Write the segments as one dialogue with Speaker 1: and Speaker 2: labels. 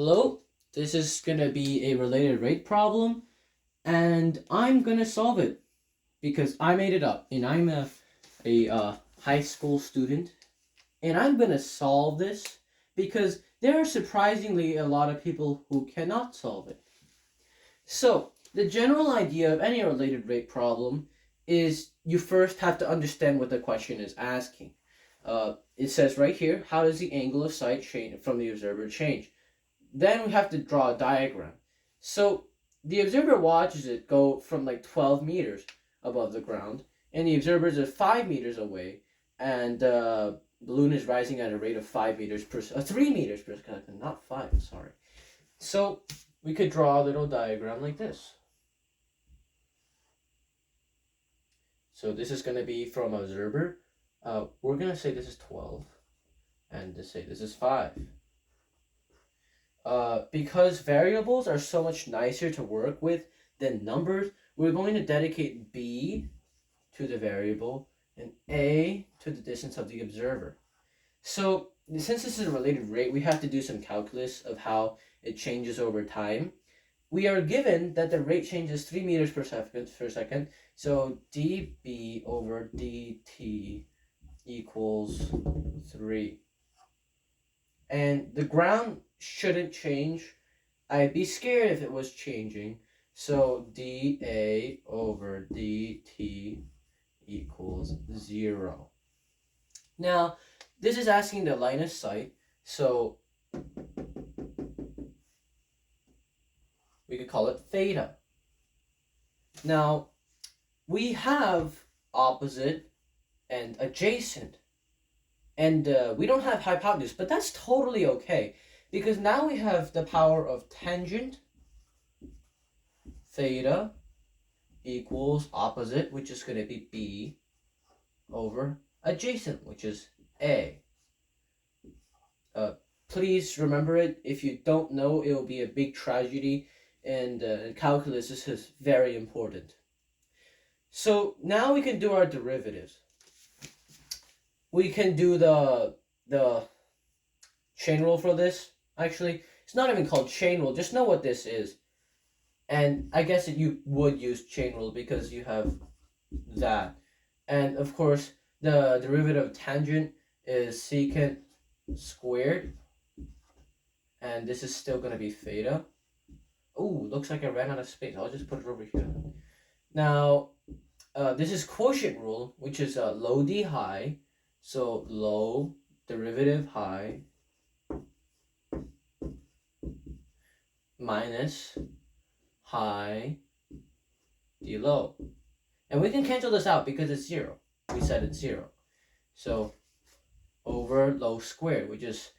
Speaker 1: Hello, this is gonna be a related rate problem, and I'm gonna solve it because I made it up, and I'm a high school student, and I'm gonna solve this because there are surprisingly a lot of people who cannot solve it. So, the general idea of any related rate problem is you first have to understand what the question is asking. It says right here, how does the angle of sight change from the observer change? Then we have to draw a diagram. So the observer watches it go from like 12 meters above the ground, and the observers are 5 meters away, and the balloon is rising at a rate of 5 meters per 3 meters per second, not 5, sorry. So we could draw a little diagram like this. So this is going to be from observer. We're going to say this is 12, and to say this is 5. Because variables are so much nicer to work with than numbers, we're going to dedicate b to the variable and a to the distance of the observer. So since this is a related rate, we have to do some calculus of how it changes over time. We are given that the rate changes 3 meters per second, so dB over dt equals 3. And the ground shouldn't change. I'd be scared if it was changing. So dA over dt equals 0. Now, this is asking the line of sight, so we could call it theta. Now, we have opposite and adjacent, and we don't have hypotenuse, but that's totally okay, because now we have the power of tangent theta equals opposite, which is going to be b, over adjacent, which is a. Please remember it. If you don't know, it will be a big tragedy, and calculus is very important. So now we can do our derivatives. We can do the chain rule for this. Actually, it's not even called chain rule. Just know what this is. And I guess you would use chain rule because you have that. And of course, the derivative of tangent is secant squared. And this is still going to be theta. Ooh, looks like I ran out of space. I'll just put it over here. Now, this is quotient rule, which is low d high. So low derivative high minus high d low. And we can cancel this out because it's 0. We said it's 0. So over low squared, which is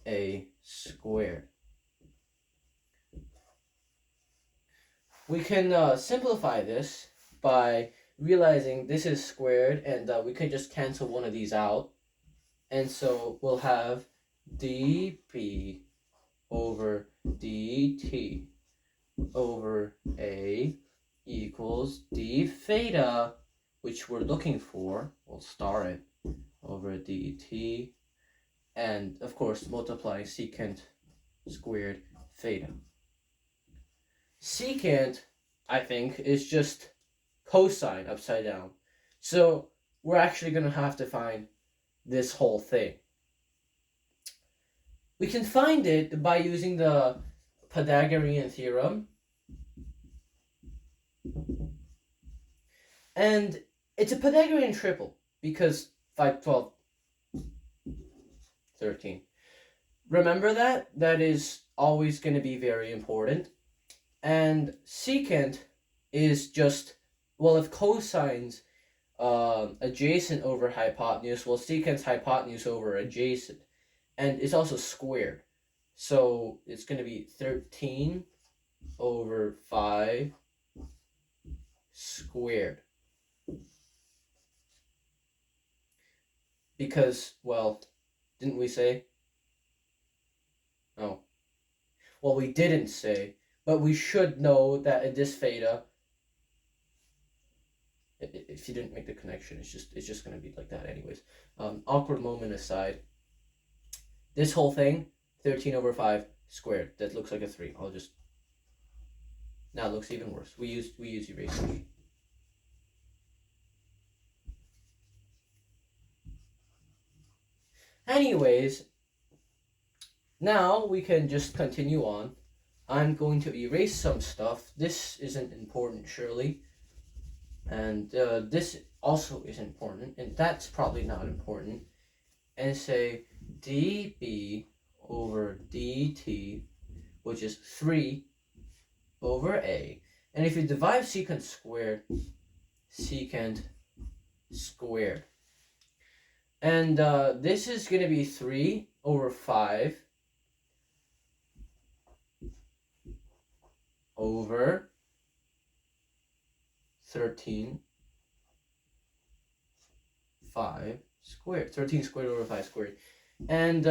Speaker 1: a squared. We can simplify this by realizing this is squared, and we can just cancel one of these out. And so we'll have dB over dt over a equals d theta, which we're looking for. We'll star it over dt, and of course multiply secant squared theta. Secant, I think, is just cosine upside down. So we're actually going to have to find this whole thing. We can find it by using the Pythagorean theorem. And it's a Pythagorean triple because 5, 12, 13. Remember that? That is always going to be very important. And secant is just, well, if cosine's adjacent over hypotenuse, well, secant's hypotenuse over adjacent. And it's also squared. So it's going to be 13 over 5 squared. Because, well, didn't we say? Oh. Well, we didn't say, but we should know that in this theta, if you didn't make the connection, it's just going to be like that anyways. Awkward moment aside. This whole thing, 13 over 5 squared. That looks like a 3. I'll just... Now it looks even worse. We use erasers. Anyways, now we can just continue on. I'm going to erase some stuff. This isn't important, surely. And this also is important, and that's probably not important. And say dB over dt, which is 3 over a. And if you divide secant squared, secant squared. And this is going to be 3 over 5 over 13 5 squared. 13 squared over 5 squared. And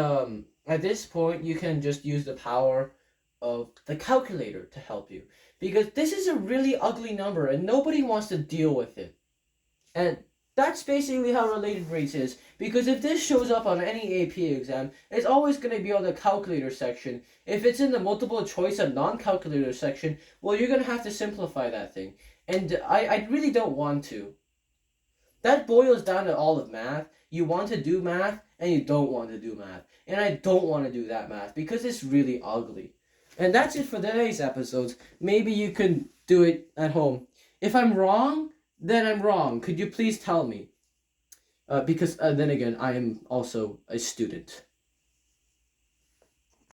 Speaker 1: at this point, you can just use the power of the calculator to help you. Because this is a really ugly number and nobody wants to deal with it. And that's basically how related rates is. Because if this shows up on any AP exam, it's always going to be on the calculator section. If it's in the multiple choice and non-calculator section, well, you're going to have to simplify that thing. And I really don't want to. That boils down to all of math. You want to do math, and you don't want to do math. And I don't want to do that math, because it's really ugly. And that's it for today's episodes. Maybe you can do it at home. If I'm wrong, then I'm wrong. Could you please tell me? Because then again, I am also a student.